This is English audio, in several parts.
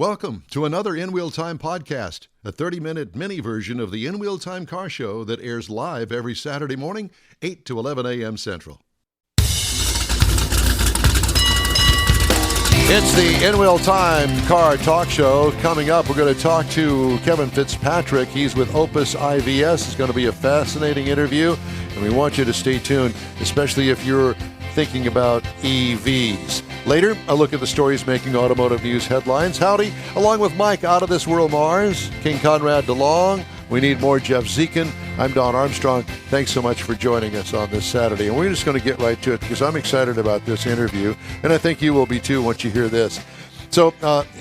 Welcome to another In Wheel Time podcast, a 30-minute mini version of the In Wheel Time car show that airs live every Saturday morning, 8 to 11 a.m. Central. It's the In Wheel Time car talk show. Coming up, we're going to talk to Kevin Fitzpatrick. He's with Opus IVS. It's going to be a fascinating interview, and we want you to stay tuned, especially if you're thinking about EVs. Later, a look at the stories making automotive news headlines. Howdy, along with Mike Out of This World Mars, King Conrad DeLong. We need more Jeff Zekin. I'm Don Armstrong. Thanks so much for joining us on this Saturday. And we're just going to get right to it because I'm excited about this interview, and I think you will be too once you hear this. So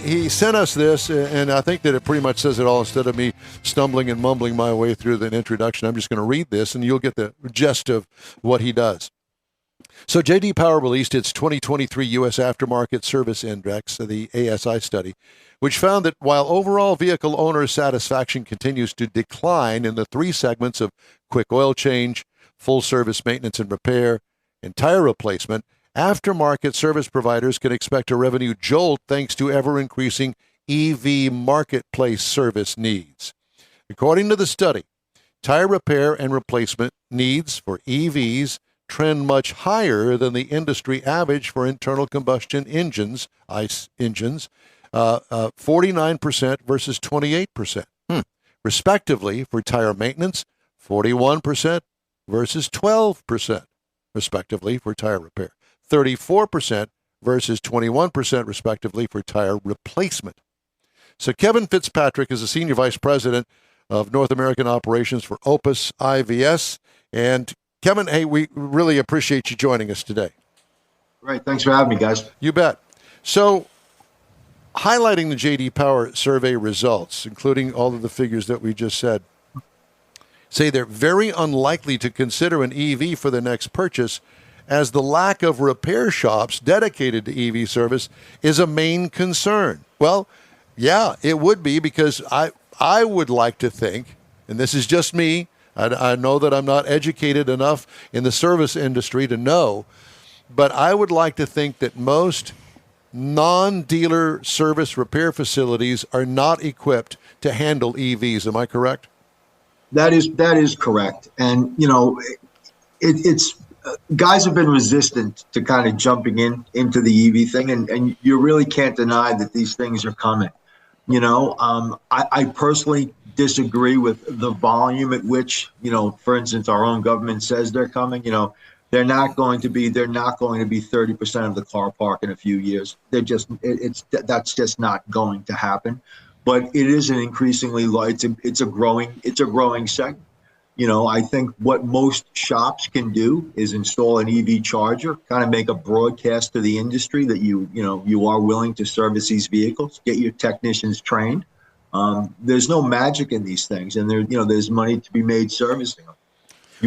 he sent us this, and I think that it pretty much says it all. Instead of me stumbling and mumbling my way through the introduction, I'm just going to read this, and you'll get the gist of what he does. So J.D. Power released its 2023 U.S. Aftermarket Service Index, the ASI study, which found that while overall vehicle owner satisfaction continues to decline in the three segments of quick oil change, full service maintenance and repair, and tire replacement, aftermarket service providers can expect a revenue jolt thanks to ever-increasing EV marketplace service needs. According to the study, tire repair and replacement needs for EVs trend much higher than the industry average for internal combustion engines, ICE engines, 49% versus 28%, respectively for tire maintenance, 41% versus 12%, respectively for tire repair, 34% versus 21%, respectively for tire replacement. So Kevin Fitzpatrick is the Senior Vice President of North American Operations for Opus IVS, and Kevin, hey, we really appreciate you joining us today. Right. Thanks for having me, guys. You bet. So, highlighting the J.D. Power survey results, including all of the figures that we just said, say they're very unlikely to consider an EV for their next purchase, as the lack of repair shops dedicated to EV service is a main concern. Well, yeah, it would be, because I would like to think, and this is just me, I know that I'm not educated enough in the service industry to know, but I would like to think that most non-dealer service repair facilities are not equipped to handle EVs. Am I correct? That is correct. And, you know, it's guys have been resistant to kind of jumping into the EV thing, and you really can't deny that these things are coming. You know, I personally disagree with the volume at which, you know, for instance, our own government says they're coming. You know, they're not going to be 30% of the car park in a few years. That's just not going to happen. But it is an increasingly it's a growing segment. You know, I think what most shops can do is install an EV charger, kind of make a broadcast to the industry that you are willing to service these vehicles, get your technicians trained. There's no magic in these things, and there's money to be made servicing them.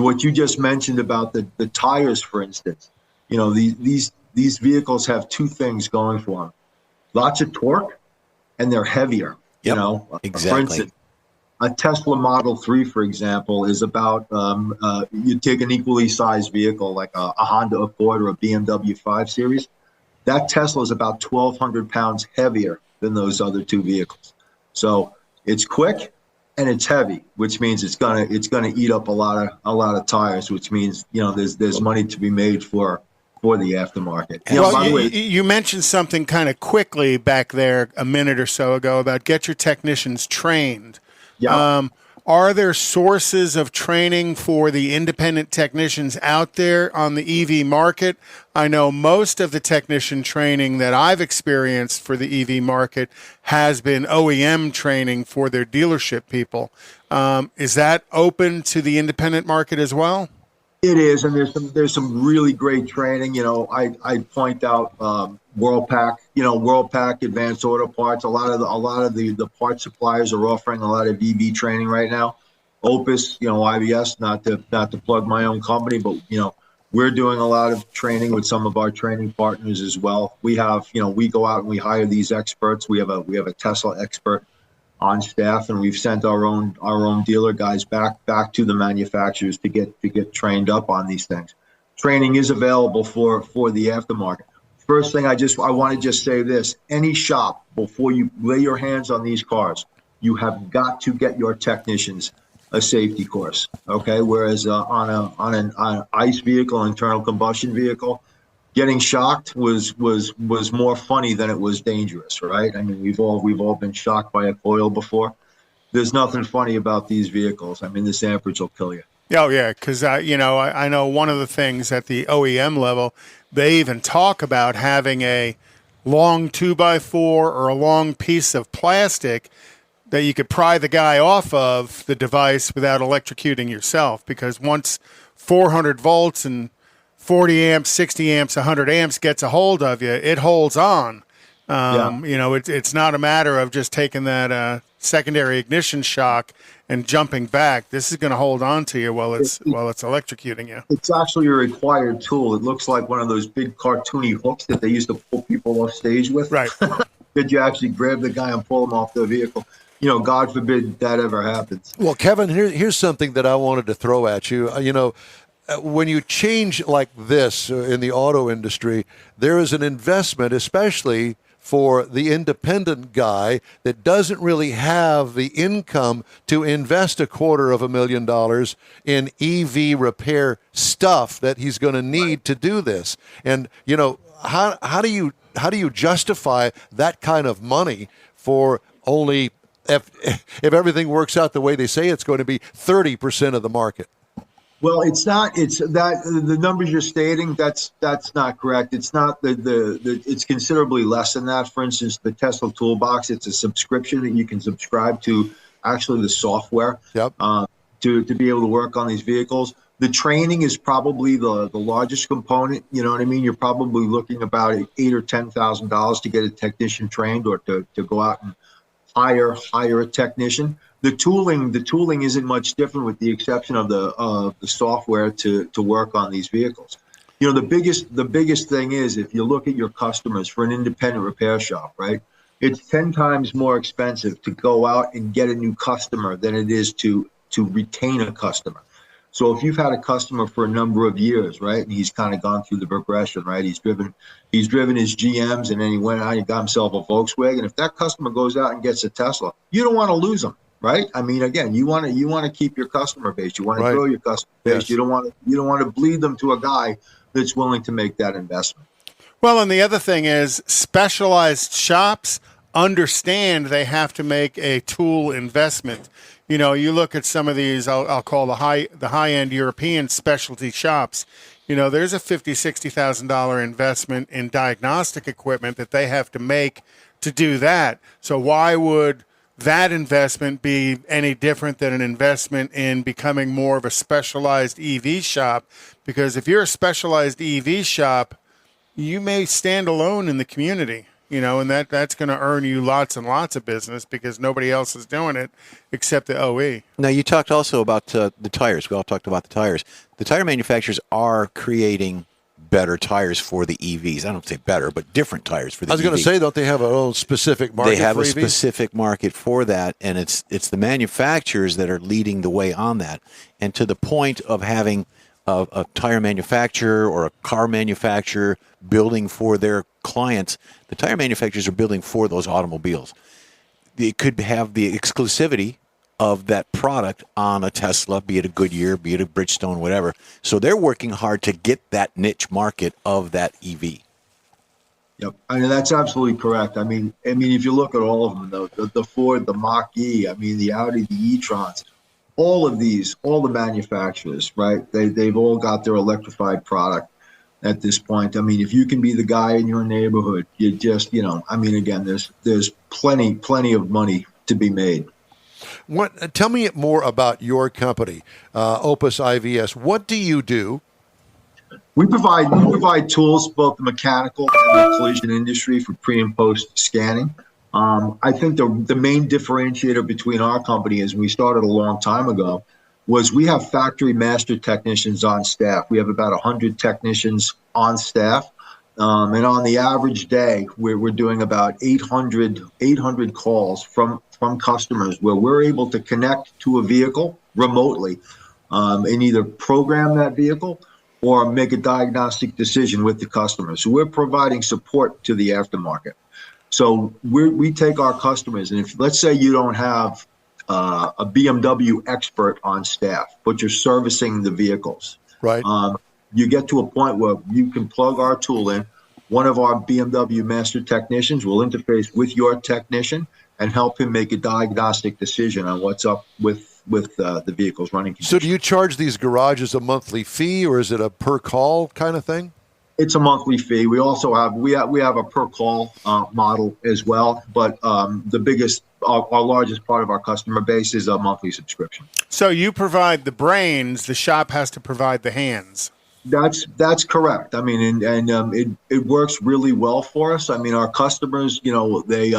What you just mentioned about the tires, for instance, you know, these vehicles have two things going for them: lots of torque, and they're heavier. Yep, you know, exactly. For instance, a Tesla Model 3, for example, is about you take an equally sized vehicle like a Honda Accord or a BMW 5 Series. That Tesla is about 1,200 pounds heavier than those other two vehicles. So it's quick and it's heavy, which means it's gonna eat up a lot of tires, which means, you know, there's money to be made for the aftermarket. Well, you mentioned something kind of quickly back there a minute or so ago about get your technicians trained. Yeah. Are there sources of training for the independent technicians out there on the EV market? I know most of the technician training that I've experienced for the EV market has been OEM training for their dealership people. Is that open to the independent market as well? It is, and there's some really great training. You know, I point out WorldPack. You know, WorldPack, Advanced Auto Parts. A lot of the parts suppliers are offering a lot of EV training right now. Opus, you know, IVS. Not to plug my own company, but you know, we're doing a lot of training with some of our training partners as well. We have, you know, we go out and we hire these experts. We have a Tesla expert on staff, and we've sent our own dealer guys back to the manufacturers to get trained up on these things. Training is available for the aftermarket. First thing, I want to just say this: any shop, before you lay your hands on these cars, you have got to get your technicians a safety course. Okay, whereas on an ICE vehicle, internal combustion vehicle, getting shocked was more funny than it was dangerous, right? I mean, we've all been shocked by a coil before. There's nothing funny about these vehicles. I mean, this amperage will kill you. Oh, yeah, because, I know one of the things at the OEM level, they even talk about having a long 2x4 or a long piece of plastic that you could pry the guy off of the device without electrocuting yourself, because once 400 volts and 40 amps, 60 amps, 100 amps gets a hold of you, it holds on. It's not a matter of just taking that secondary ignition shock and jumping back. This is going to hold on to you while it's electrocuting you. It's actually a required tool. It looks like one of those big cartoony hooks that they used to pull people off stage with. Right. That you actually grab the guy and pull him off the vehicle. God forbid that ever happens. Well, Kevin, here's something that I wanted to throw at you. When you change like this in the auto industry, there is an investment, especially for the independent guy that doesn't really have the income to invest $250,000 in EV repair stuff that he's going to need to do this. And how do you justify that kind of money for only, if everything works out the way they say it's going to be, 30% of the market? Well, it's not. It's that the numbers you're stating. That's not correct. It's not it's considerably less than that. For instance, the Tesla Toolbox. It's a subscription that you can subscribe to. Actually, the software. Yep. To be able to work on these vehicles. The training is probably the largest component. You know what I mean? You're probably looking about $8,000 or $10,000 to get a technician trained, or to go out and hire a technician. The tooling isn't much different, with the exception of the software to work on these vehicles. The biggest thing is, if you look at your customers for an independent repair shop, right? It's 10 times more expensive to go out and get a new customer than it is to retain a customer. So if you've had a customer for a number of years, right, and he's kind of gone through the progression, right? He's driven his GMs, and then he went out and got himself a Volkswagen. If that customer goes out and gets a Tesla, you don't want to lose them. Right. I mean, again, you want to keep your customer base. You want to grow your customer base. Yes. You don't want to bleed them to a guy that's willing to make that investment. Well, and the other thing is, specialized shops understand they have to make a tool investment. You look at some of these, I'll call the high-end European specialty shops. There's a $50,000-$60,000 investment in diagnostic equipment that they have to make to do that. So why would that investment be any different than an investment in becoming more of a specialized EV shop? Because if you're a specialized EV shop, you may stand alone in the community, and that's going to earn you lots and lots of business, because nobody else is doing it except the OE. Now, you talked also about the tires. We all talked about the tires. The tire manufacturers are creating better tires for the EVs. I don't say better, but different tires for the EVs. I was going to say, don't they have a own specific market? They have for a EVs? specific market for that, and it's the manufacturers that are leading the way on that. And to the point of having a tire manufacturer or a car manufacturer building for their clients, the tire manufacturers are building for those automobiles. It could have the exclusivity of that product on a Tesla, be it a Goodyear, be it a Bridgestone, whatever. So they're working hard to get that niche market of that EV. Yep, I mean, that's absolutely correct. I mean, if you look at all of them, the Ford, the Mach-E, the Audi, the e-trons, all the manufacturers, right? They've all got their electrified product at this point. If you can be the guy in your neighborhood, you just, again, there's plenty of money to be made. Tell me more about your company, Opus IVS. What do you do? We provide tools, both the mechanical and the collision industry, for pre and post scanning. I think the main differentiator between our company, as we started a long time ago, was we have factory master technicians on staff. We have about 100 technicians on staff. And on the average day, we're doing about 800 calls from customers where we're able to connect to a vehicle remotely and either program that vehicle or make a diagnostic decision with the customer. So we're providing support to the aftermarket. So we take our customers, and if let's say you don't have a BMW expert on staff, but you're servicing the vehicles, Right. You get to a point where you can plug our tool in. One of our BMW master technicians will interface with your technician and help him make a diagnostic decision on what's up with the vehicle's running condition. So do you charge these garages a monthly fee, or is it a per call kind of thing? It's a monthly fee. We also have we have a per call model as well, but the biggest, our largest part of our customer base is a monthly subscription. So you provide the brains, the shop has to provide the hands. That's correct. I mean, and it works really well for us. I mean, our customers, they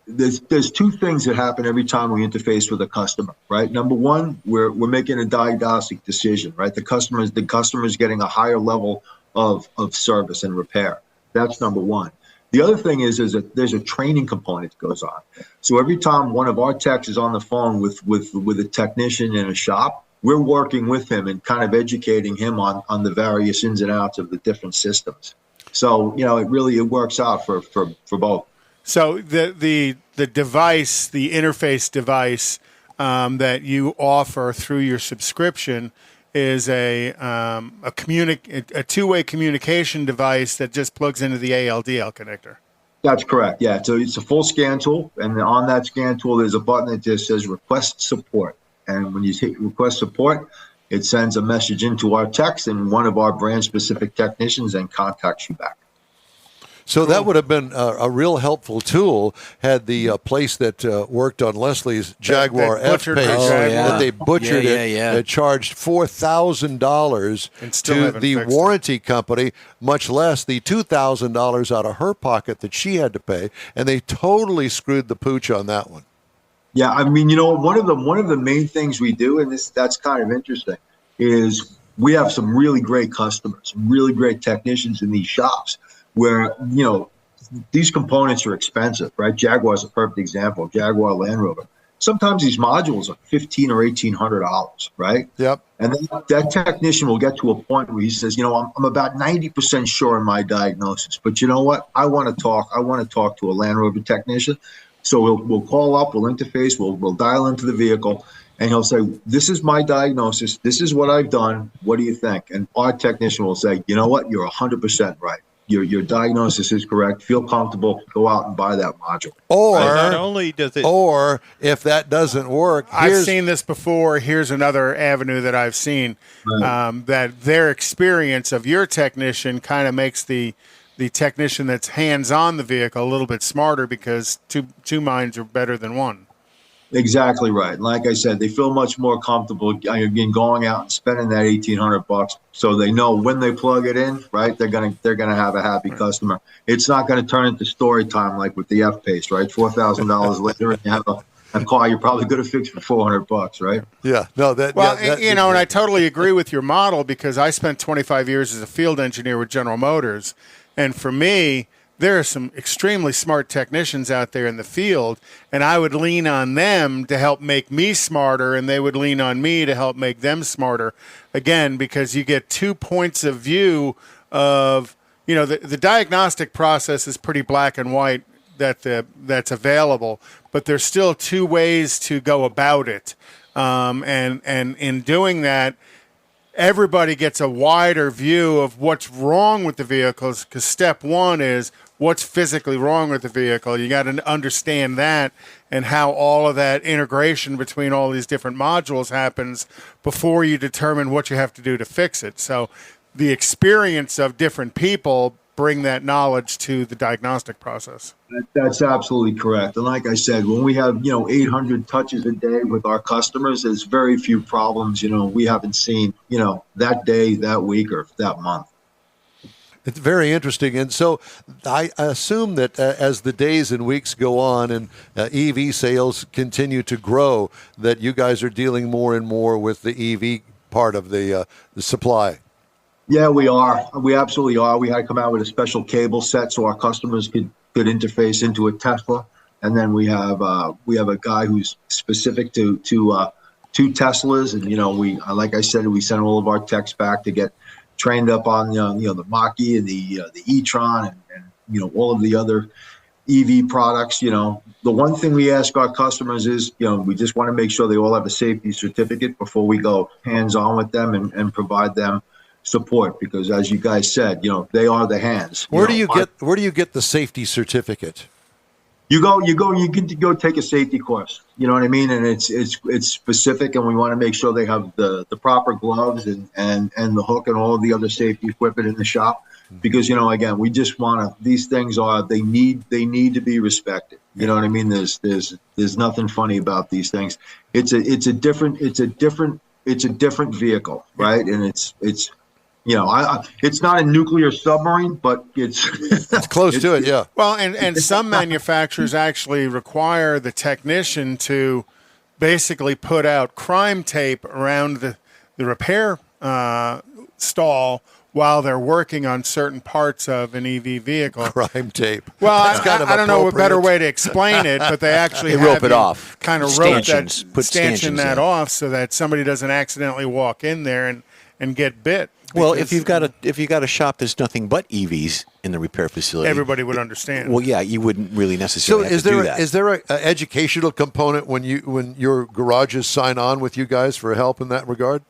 there's two things that happen every time we interface with a customer, right? Number one, we're making a diagnostic decision, right? The customer's getting a higher level of service and repair. That's number one. The other thing is that there's a training component that goes on. So every time one of our techs is on the phone with a technician in a shop, we're working with him and kind of educating him on the various ins and outs of the different systems. So, it works out for both. So the device, the interface device that you offer through your subscription is a two-way communication device that just plugs into the ALDL connector. That's correct. Yeah. So it's a full scan tool, and on that scan tool, there's a button that just says request support. And when you hit request support, it sends a message into our text, and one of our brand specific technicians then contacts you back. So that would have been a real helpful tool had the place that worked on Leslie's Jaguar butchered F-Pace, the Jaguar. that they butchered it, Yeah. charged $4,000 And still to haven't the fixed it. warranty company, much less the $2,000 out of her pocket that she had to pay, and they totally screwed the pooch on that one. Yeah, I mean, one of the main things we do, and that's kind of interesting, is we have some really great customers, really great technicians in these shops where, these components are expensive, right? Jaguar is a perfect example. Jaguar Land Rover. Sometimes these modules are $1,500 or $1,800, right? Yep. And then that technician will get to a point where he says, I'm about 90% sure in my diagnosis, but you know what? I want to talk to a Land Rover technician. So we'll call up, we'll interface, we'll dial into the vehicle, and he'll say, this is my diagnosis. This is what I've done. What do you think? And our technician will say, you know what? You're 100% right. Your diagnosis is correct. Feel comfortable. Go out and buy that module. Or not only does it, or if that doesn't work, I've seen this before. Here's another avenue that I've seen, that their experience of your technician kind of makes the technician that's hands-on the vehicle a little bit smarter, because two minds are better than one. Exactly right. Like I said, they feel much more comfortable again going out and spending that $1,800, so they know when they plug it in, right? They're gonna have a happy customer. It's not going to turn into story time like with the F-Pace, right? $4,000 later, and you have a car you're probably going to fix for $400, right? Yeah. No. And I totally agree with your model, because I spent 25 years as a field engineer with General Motors, and for me, there are some extremely smart technicians out there in the field, and I would lean on them to help make me smarter, and they would lean on me to help make them smarter. Again, because you get 2 points of view of, the diagnostic process is pretty black and white that's available, but there's still 2 ways to go about it. And in doing that, everybody gets a wider view of what's wrong with the vehicles, because step one is what's physically wrong with the vehicle. You got to understand that, and how all of that integration between all these different modules happens before you determine what you have to do to fix it. So the experience of different people bring that knowledge to the diagnostic process. That's absolutely correct. And like I said, when we have 800 touches a day with our customers, there's very few problems we haven't seen that day, that week, or that month. It's very interesting. And so I assume that as the days and weeks go on and EV sales continue to grow, that you guys are dealing more and more with the EV part of the supply. Yeah, we are. We absolutely are. We had to come out with a special cable set so our customers could interface into a Tesla. And then we have a guy who's specific to Teslas. And, like I said, we send all of our techs back to get trained up on the Mach-E and the e-tron and all of the other EV products. The one thing we ask our customers is, we just want to make sure they all have a safety certificate before we go hands-on with them and provide them support, because as you guys said, they are the hands. Where do you get the safety certificate? You get to go take a safety course. You know what I mean? And it's specific, and we want to make sure they have the proper gloves and the hook and all of the other safety equipment in the shop. Because, again, we just want to, these things they need to be respected. You know what I mean? There's nothing funny about these things. It's a different vehicle, right? And it's it's not a nuclear submarine, but it's close to it. Yeah. Well, and some manufacturers actually require the technician to basically put out crime tape around the repair stall while they're working on certain parts of an EV vehicle. Crime tape. Well, I don't know a better way to explain it, but they actually rope it off. Kind of stanchion that off so that somebody doesn't accidentally walk in there and get bit. Well, if you've got a shop that's nothing but EVs in the repair facility, everybody would understand. Well, yeah, you wouldn't really necessarily have to do that. Is there an educational component when your garages sign on with you guys for help in that regard?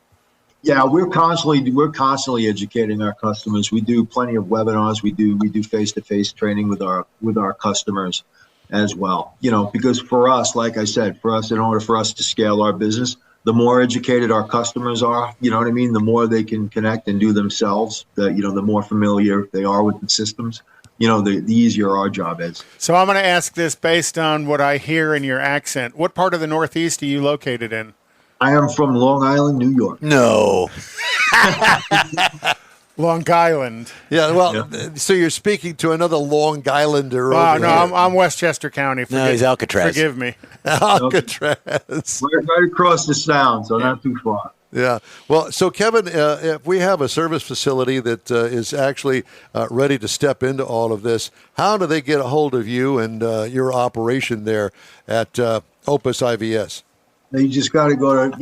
Yeah, we're constantly educating our customers. We do plenty of webinars. We do face-to-face training with our customers as well. Because for us, like I said, in order for us to scale our business, the more educated our customers are, you know what I mean, the more they can connect and do themselves, the more familiar they are with the systems, the easier our job is. So I'm going to ask this based on what I hear in your accent. What part of the Northeast are you located in? I am from Long Island, New York. No. Long Island. Yeah, well, so you're speaking to another Long Islander. No, I'm Westchester County. He's Alcatraz. Forgive me. Alcatraz. Right across the sound, so not too far. Yeah. Well, so Kevin, if we have a service facility that is actually ready to step into all of this, how do they get a hold of you and your operation there at Opus IVS? You just got to go to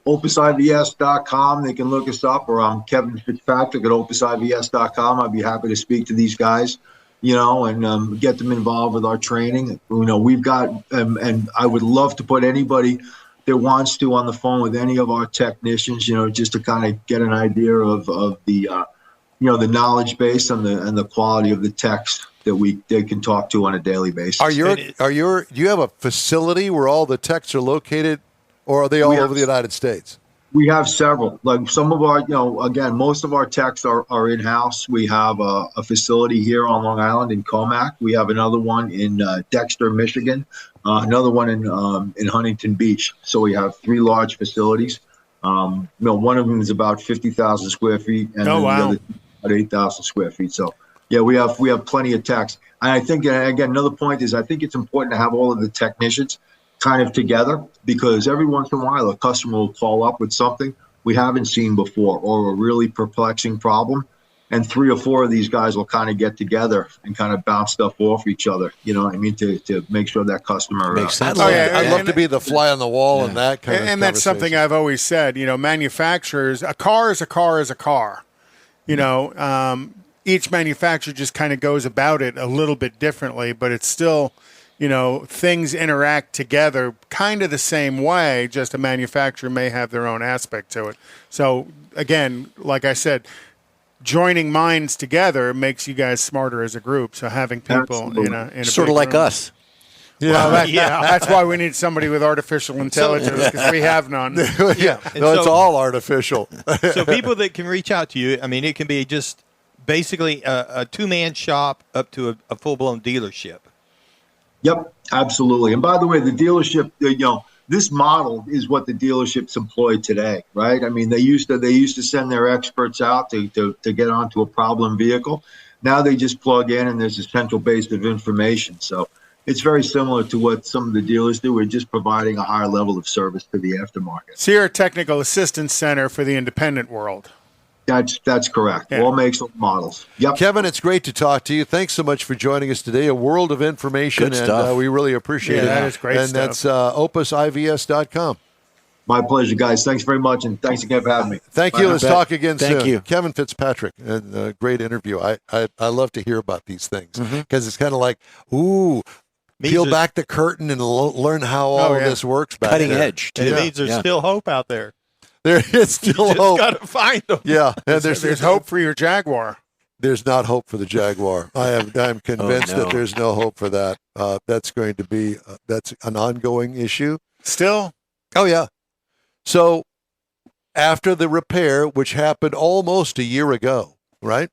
opusivs.com. They can look us up, or I'm Kevin Fitzpatrick at opusivs.com. I'd be happy to speak to these guys, and get them involved with our training. We've got, and I would love to put anybody that wants to on the phone with any of our technicians, just to kind of get an idea of the, the knowledge base and the quality of the techs that they can talk to on a daily basis. Do you have a facility where all the techs are located, or are they all over the United States? We have several. Like some of our, again, most of our techs are in-house. We have a facility here on Long Island in Comac. We have another one in Dexter, Michigan. Another one in Huntington Beach. So we have 3 large facilities. One of them is about 50,000 square feet, and the other about 8,000 square feet. So. Yeah, we have plenty of techs. And I think, again, another point is I think it's important to have all of the technicians kind of together, because every once in a while a customer will call up with something we haven't seen before or a really perplexing problem. And 3 or 4 of these guys will kind of get together and kind of bounce stuff off each other, to make sure that customer makes sense. I'd love to be the fly on the wall and that kind of And that's something I've always said, manufacturers, a car is a car is a car. Each manufacturer just kind of goes about it a little bit differently, but it's still, things interact together kind of the same way, just a manufacturer may have their own aspect to it. So, again, like I said, joining minds together makes you guys smarter as a group. So having people in a sort of like room. us. Yeah, that's why we need somebody with artificial intelligence, because we have none. It's all artificial. So people that can reach out to you, it can be just basically a 2-man shop up to a full-blown dealership. Yep, absolutely. And by the way, the dealership, this model is what the dealerships employ today, right? They used to send their experts out to get onto a problem vehicle. Now they just plug in and there's a central base of information. So it's very similar to what some of the dealers do. We're just providing a higher level of service to the aftermarket. So you're a technical assistance center for the independent world. That's correct. All makes of models. Yep. Kevin, it's great to talk to you. Thanks so much for joining us today. A world of information, Good stuff. And we really appreciate it. That is great and stuff. that's opusivs.com. My pleasure, guys. Thanks very much, and thanks again for having me. Thank you. Let's talk again soon. Thank you. Kevin Fitzpatrick, a great interview. I love to hear about these things because it's kind of like, ooh, peel back the curtain and learn how all of this works back Cutting there. edge. And it means there's still hope out there. There is still You hope. just got to find them. Yeah, and There's hope for your Jaguar. There's not hope for the Jaguar. I'm convinced that there's no hope for that. That's going to be that's an ongoing issue. Still? Oh yeah. So after the repair, which happened almost a year ago, right?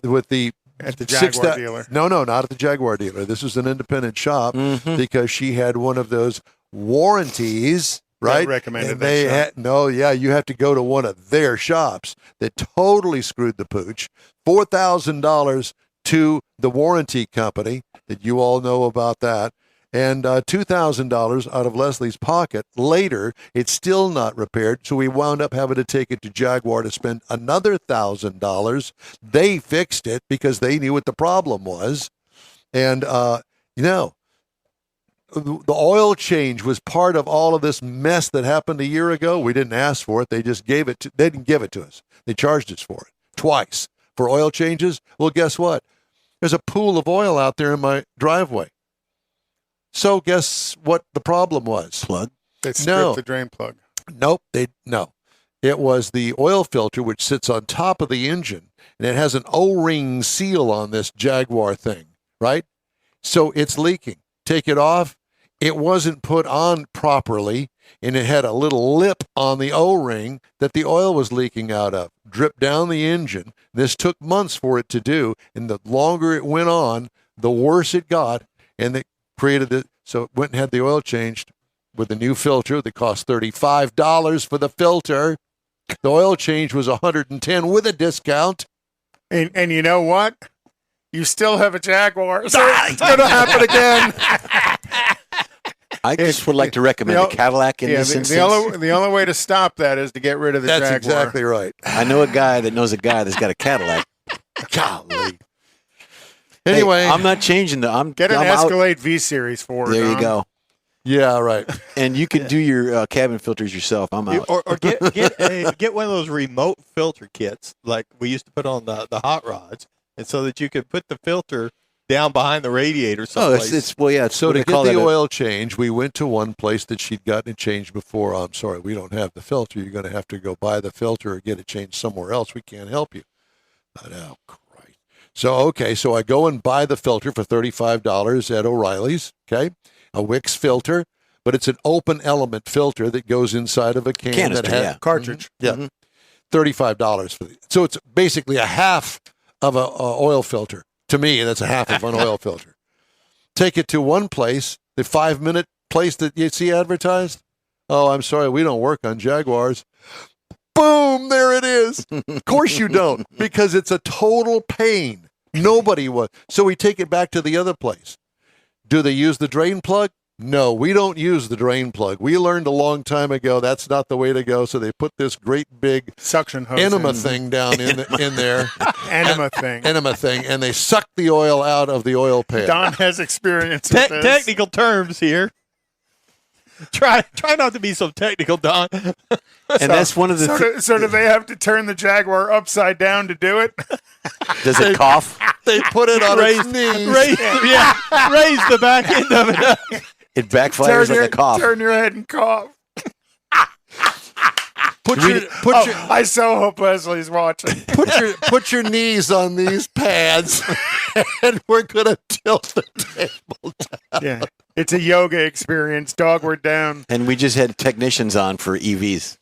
With the At the Jaguar dealer. No, not at the Jaguar dealer. This was an independent shop because she had one of those warranties. Right? Recommended and they that shop. you have to go to one of their shops that totally screwed the pooch. $4,000 to the warranty company that you all know about that, and $2,000 out of Leslie's pocket. Later, it's still not repaired, so we wound up having to take it to Jaguar to spend another $1,000. They fixed it because they knew what the problem was, and the oil change was part of all of this mess that happened a year ago. We didn't ask for it. They just they didn't give it to us. They charged us for it twice for oil changes. Well, guess what? There's a pool of oil out there in my driveway. So guess what the problem was? Plug. They stripped the drain plug. Nope. No. It was the oil filter, which sits on top of the engine, and it has an O-ring seal on this Jaguar thing, right? So it's leaking. Take it off. It wasn't put on properly, and it had a little lip on the O-ring that the oil was leaking out of. Dripped down the engine. This took months for it to do, and the longer it went on, the worse it got, and it created it. So it went and had the oil changed with a new filter that cost $35 for the filter. The oil change was $110 with a discount. And you know what? You still have a Jaguar, so it's going to happen again. I just would like to recommend a Cadillac in this instance. The only way to stop that is to get rid of the Jaguar. That's exactly right. I know a guy that knows a guy that's got a Cadillac. Golly. Anyway, I'm not changing I'm Get an I'm Escalade V-Series for her. There you Don. go. Yeah, right. And you can do your cabin filters yourself. I'm out. Or get one of those remote filter kits like we used to put on the hot rods, and so that you could put the filter down behind the radiator someplace. It's So to get the oil change, we went to one place that she'd gotten it changed before. I'm sorry, we don't have the filter. You're going to have to go buy the filter or get it changed somewhere else. We can't help you. Oh, Christ. So I go and buy the filter for $35 at O'Reilly's, okay? A Wix filter, but it's an open element filter that goes inside of a Canister, that has cartridge. $35 for it. So it's basically a half of a oil filter. To me, that's a half of an oil filter. Take it to one place, the 5-minute place that you see advertised. Oh, I'm sorry, we don't work on Jaguars. Boom, there it is. Of course you don't, because it's a total pain. Nobody would. So we take it back to the other place. Do they use the drain plug? No, we don't use the drain plug. We learned a long time ago that's not the way to go. So they put this great big suction hose enema thing down in there. Enema thing, and they suck the oil out of the oil pan. Don has experience with this. Technical terms here. Try not to be so technical, Don. And that's one of the. So do they have to turn the Jaguar upside down to do it? Does it cough? They put it on its knees. Raise the back end of it. It backfires like a cough. Turn your head and cough. I so hope Leslie's watching. Put your knees on these pads, and we're gonna tilt the table down. Yeah, it's a yoga experience. Dogward down. And we just had technicians on for EVs.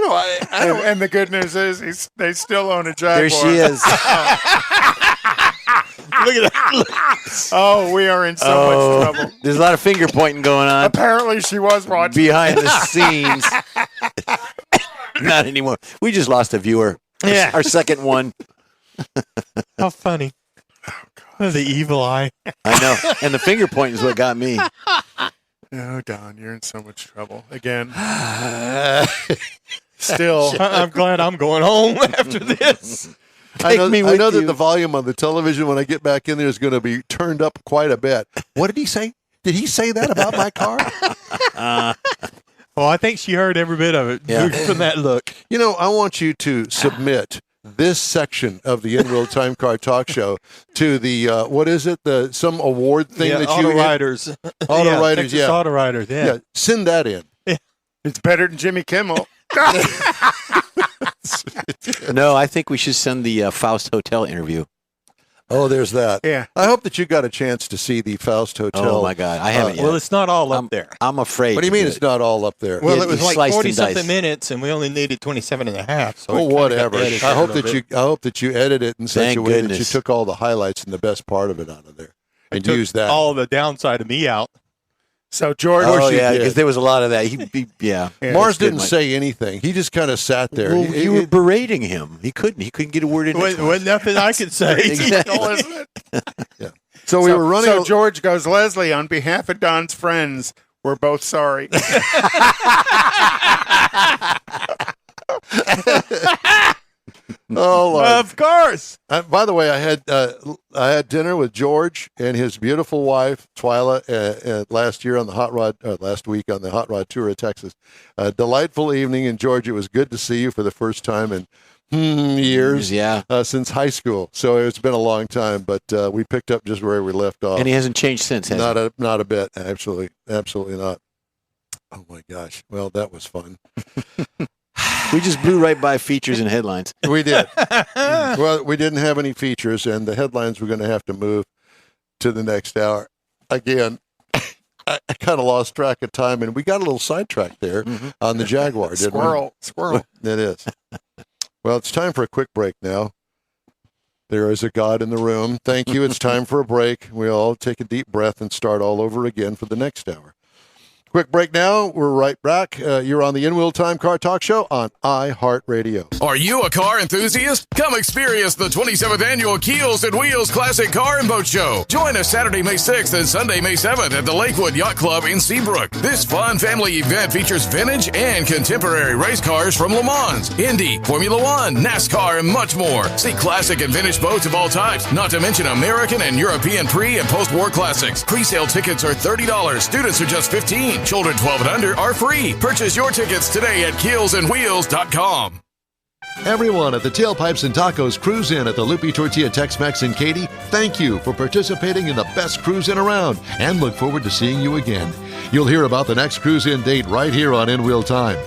I don't. And the good news is they still own a Jaguar. There she is. Look at that. Oh, we are in so much trouble. There's a lot of finger pointing going on Apparently, she was watching behind the scenes. Not anymore. We just lost a viewer. Yeah. Our second one. How funny. Oh, the evil eye. I know. And the finger pointing is what got me. Oh, Don, you're in so much trouble again. Still, I'm glad I'm going home after this. I know that the volume on the television when I get back in there is going to be turned up quite a bit. What did he say? Did he say that about my car? Well, I think she heard every bit of it from that look. You know, I want you to submit this section of the In Real Time Car Talk Show to the what is it? Some award thing that Auto you Writers. Auto Writers, Texas Auto Writers, yeah. Send that in. It's better than Jimmy Kimmel. No, I think we should send the Faust Hotel interview. Oh, there's that. Yeah. I hope that you got a chance to see the Faust Hotel. Oh my God, I haven't yet. Well, it's not all up there. I'm afraid. What do you mean it's not all up there? Well, Yeah, it was you like sliced and 40-something diced. minutes, and we only needed 27 and a half. So Oh, it kinda got whatever. edited I a hope little that you edit it in such Thank a way that you goodness. took all the highlights and the best part of it out of there and took use that. all the downside of me out. So, George, Oh she yeah, did. because there was a lot of that. Yeah. Mars That's good, didn't Mike. say anything. He just kind of sat there. Well, you were berating him. He couldn't get a word in. Wasn't nothing I could say. Exactly. So we were running. So George goes, Leslie, on behalf of Don's friends, we're both sorry. Oh, Lord. Of course. By the way, I had dinner with George and his beautiful wife Twyla last week on the Hot Rod Tour of Texas. A delightful evening, and George, it was good to see you for the first time in years. Yeah. Since high school. So it's been a long time, but we picked up just where we left off. And he hasn't changed since, has he? Not a bit. Absolutely not. Oh my gosh. Well, that was fun. We just blew right by features and headlines. We did. Well, we didn't have any features, and the headlines were going to have to move to the next hour. Again, I kind of lost track of time, and we got a little sidetracked there on the Jaguar, didn't we? Squirrel. It is. Well, it's time for a quick break now. There is a God in the room. Thank you. It's time for a break. We all take a deep breath and start all over again for the next hour. Quick break now. We're right back. You're on the In Real Time Car Talk Show on iHeartRadio. Are you a car enthusiast? Come experience the 27th annual Keels and Wheels Classic Car and Boat Show. Join us Saturday, May 6th and Sunday, May 7th at the Lakewood Yacht Club in Seabrook. This fun family event features vintage and contemporary race cars from Le Mans, Indy, Formula One, NASCAR, and much more. See classic and vintage boats of all types, not to mention American and European pre- and post-war classics. Pre-sale tickets are $30. Students are just $15. Children 12 and under are free. Purchase your tickets today at keelsandwheels.com. Everyone at the Tailpipes and Tacos Cruise In at the Lupi Tortilla Tex-Mex in Katy, thank you for participating in the best cruise in around and look forward to seeing you again. You'll hear about the next cruise in date right here on In Real Time.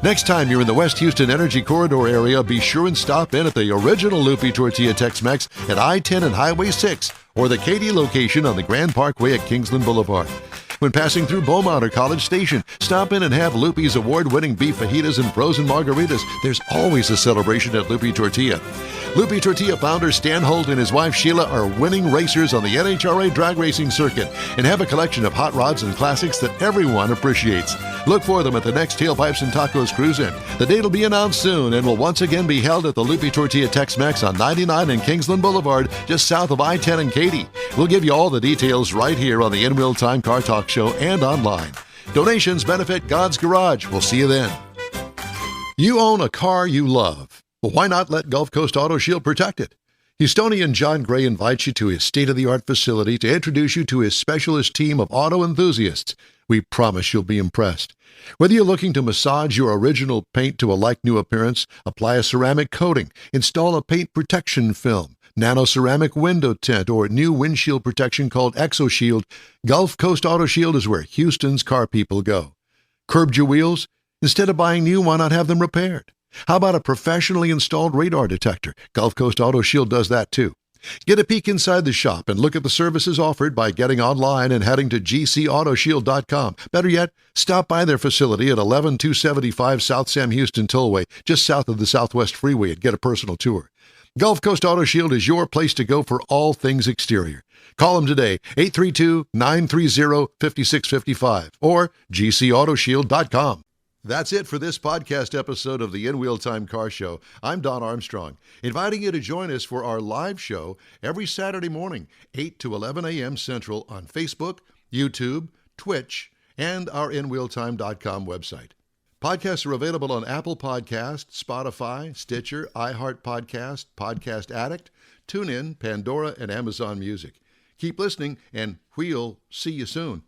Next time you're in the West Houston Energy Corridor area, be sure and stop in at the original Lupi Tortilla Tex-Mex at I-10 and Highway 6 or the Katy location on the Grand Parkway at Kingsland Boulevard. When passing through Beaumont or College Station, stop in and have Lupi's award-winning beef fajitas and frozen margaritas. There's always a celebration at Lupi Tortilla. Lupi Tortilla founder Stan Holt and his wife Sheila are winning racers on the NHRA drag racing circuit and have a collection of hot rods and classics that everyone appreciates. Look for them at the next Tailpipes and Tacos Cruise In. The date will be announced soon and will once again be held at the Lupi Tortilla Tex-Mex on 99 and Kingsland Boulevard, just south of I-10 and Katy. We'll give you all the details right here on the In Real Time Car Talk Show and online. Donations benefit God's Garage. We'll see you then. You own a car you love. Well, why not let Gulf Coast Auto Shield protect it? Houstonian John Gray invites you to his state-of-the-art facility to introduce you to his specialist team of auto enthusiasts. We promise you'll be impressed. Whether you're looking to massage your original paint to a like-new appearance, apply a ceramic coating, install a paint protection film, nano-ceramic window tint, or new windshield protection called ExoShield, Gulf Coast Auto Shield is where Houston's car people go. Curbed your wheels? Instead of buying new, why not have them repaired? How about a professionally installed radar detector? Gulf Coast Auto Shield does that too. Get a peek inside the shop and look at the services offered by getting online and heading to gcautoshield.com. Better yet, stop by their facility at 11275 South Sam Houston Tollway, just south of the Southwest Freeway, and get a personal tour. Gulf Coast Auto Shield is your place to go for all things exterior. Call them today, 832-930-5655 or gcautoshield.com. That's it for this podcast episode of the In Real Time Car Show. I'm Don Armstrong, inviting you to join us for our live show every Saturday morning, 8 to 11 a.m. Central on Facebook, YouTube, Twitch, and our InRealTime.com website. Podcasts are available on Apple Podcast, Spotify, Stitcher, iHeart Podcast, Podcast Addict, TuneIn, Pandora, and Amazon Music. Keep listening, and we'll see you soon.